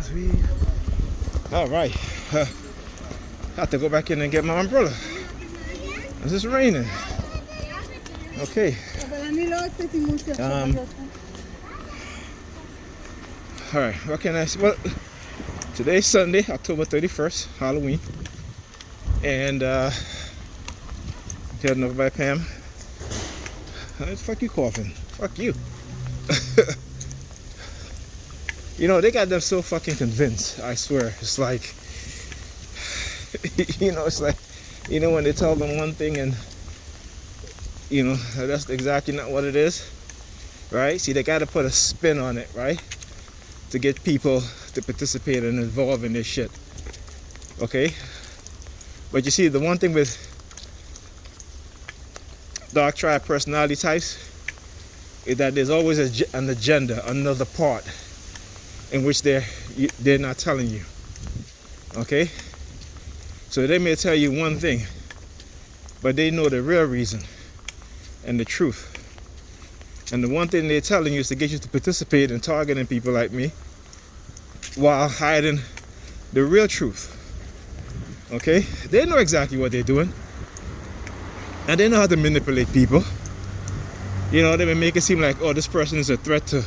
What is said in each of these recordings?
3. All right. I have to go back in and get my umbrella. It's just raining. Okay. All right. What can I say? Well, today's Sunday, October 31st, Halloween. And heading over by Pam. Fuck you coughing. Fuck you. You know, they got them so fucking convinced, I swear. It's like, you know, it's like, you know, when they tell them one thing and, you know, that's exactly not what it is, right? See, they got to put a spin on it, right? To get people to participate and involve in this shit, okay? But you see, the one thing with dark tribe personality types is that there's always an agenda, another part in which they're not telling you, okay? So they may tell you one thing, but they know the real reason and the truth. And the one thing they're telling you is to get you to participate in targeting people like me while hiding the real truth, okay? They know exactly what they're doing, and they know how to manipulate people. You know, they may make it seem like, oh, this person is a threat to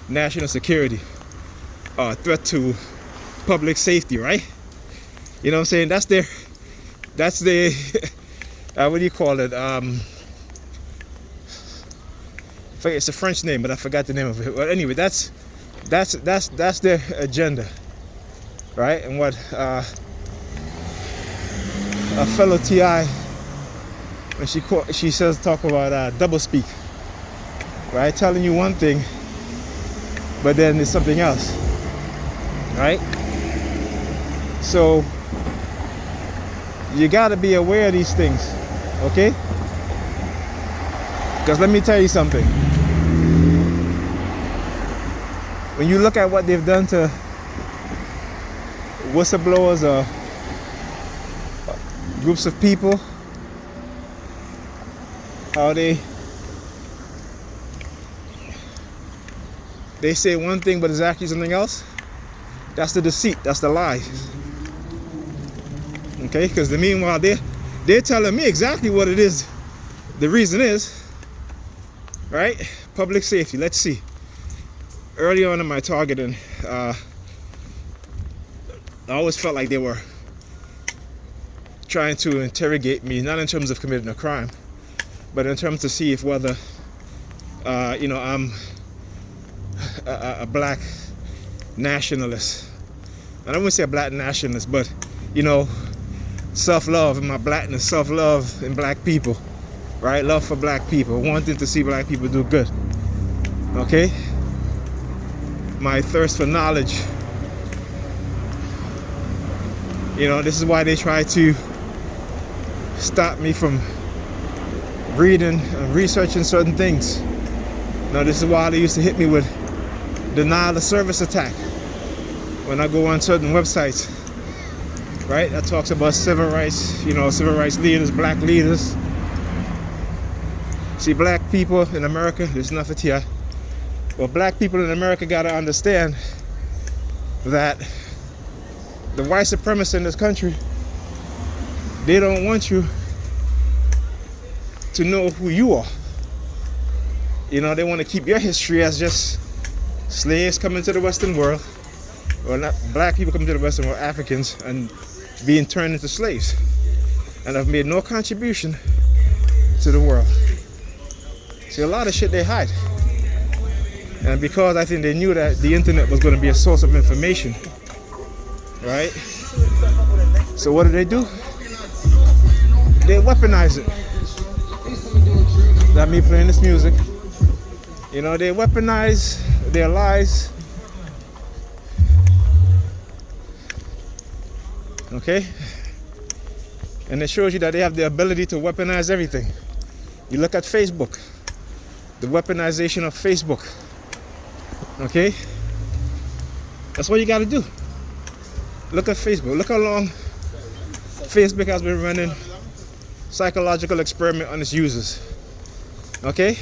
national security, or a threat to public safety, right? You know what I'm saying? That's their what do you call it? It's a French name, but I forgot the name of it. Well, anyway, that's their agenda, right? And what a fellow TI, when she says talk about double speak, right? Telling you one thing, but then it's something else, right? So you got to be aware of these things, okay? Because let me tell you something. When you look at what they've done to whistleblowers or groups of people, how they say one thing but it's actually something else, that's the deceit, that's the lie. Okay, because meanwhile they're telling me exactly what it is. The reason is, right? Public safety. Let's see. Early on in my targeting, I always felt like they were trying to interrogate me, not in terms of committing a crime, but in terms to see if whether, you know, I'm a black nationalist. I don't want to say a black nationalist, but, you know, self-love in my blackness, self-love in black people, right? Love for black people, wanting to see black people do good, okay? My thirst for knowledge. You know, this is why they try to stop me from reading and researching certain things. Now, this is why they used to hit me with denial of service attack when I go on certain websites, right? That talks about civil rights, you know, civil rights leaders, black leaders. See, black people in America, there's nothing here. Well, black people in America got to understand that the white supremacists in this country, they don't want you to know who you are. You know, they want to keep your history as just slaves coming to the Western world, or not black people coming to the Western world, Africans, and being turned into slaves, and have made no contribution to the world. See, a lot of shit they hide. And because I think they knew that the internet was going to be a source of information, right? So what do? They weaponize it. That me playing this music. You know, they weaponize their lies. Okay? And it shows you that they have the ability to weaponize everything. You look at Facebook, the weaponization of Facebook. Okay? That's what you got to do. Look at Facebook. Look how long Facebook has been running psychological experiment on its users. Okay?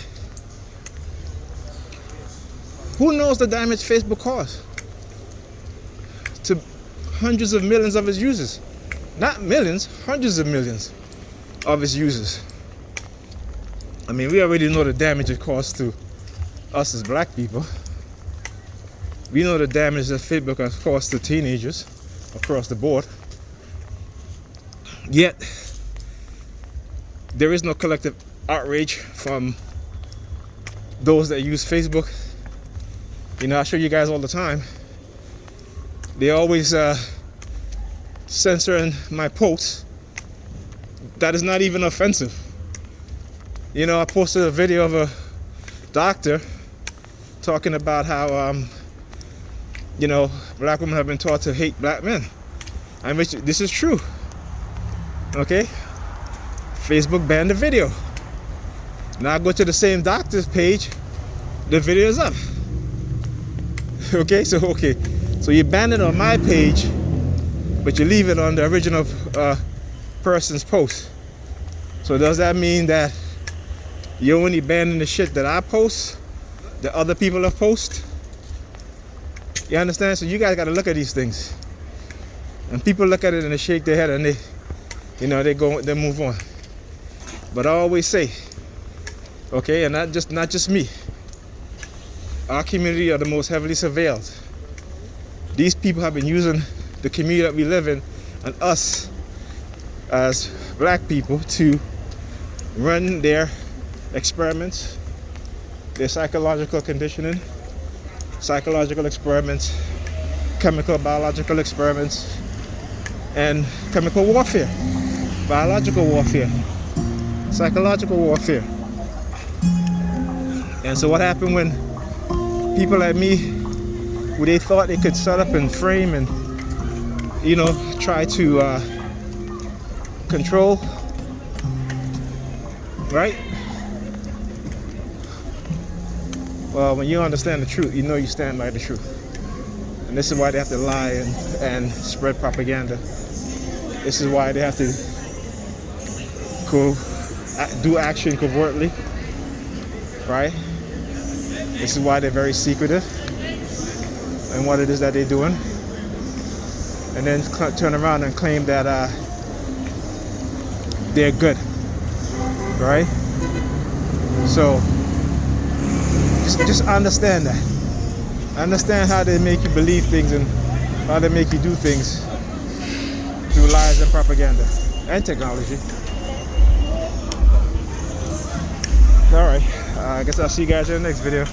Who knows the damage Facebook caused? hundreds of millions of its users. Not millions, hundreds of millions of its users. I mean, we already know the damage it caused to us as black people. We know the damage that Facebook has caused to teenagers across the board. Yet, there is no collective outrage from those that use Facebook. You know, I show you guys all the time. They always censoring my posts. That is not even offensive. You know, I posted a video of a doctor talking about how, you know, black women have been taught to hate black men. I mean, this is true. Okay? Facebook banned the video. Now I go to the same doctor's page, the video is up. Okay, so you ban it on my page, but you leave it on the original person's post. So does that mean that you're only banning the shit that I post, that other people have posted? You understand? So you guys got to look at these things, and people look at it and they shake their head and they, you know, they move on. But I always say, okay, and not just me. Our community are the most heavily surveilled. These people have been using the community that we live in and us as black people to run their experiments, their psychological conditioning, psychological experiments, chemical, biological experiments, and chemical warfare, biological warfare, psychological warfare. And so what happened when people like me, who they thought they could set up and frame and, you know, try to control, right? Well, when you understand the truth, you know you stand by the truth. And this is why they have to lie and spread propaganda. This is why they have to do action covertly, right? This is why they're very secretive and what it is that they're doing, and then turn around and claim that they're good, right? So just understand that. Understand how they make you believe things and how they make you do things through lies and propaganda and technology. All right, I guess I'll see you guys in the next video.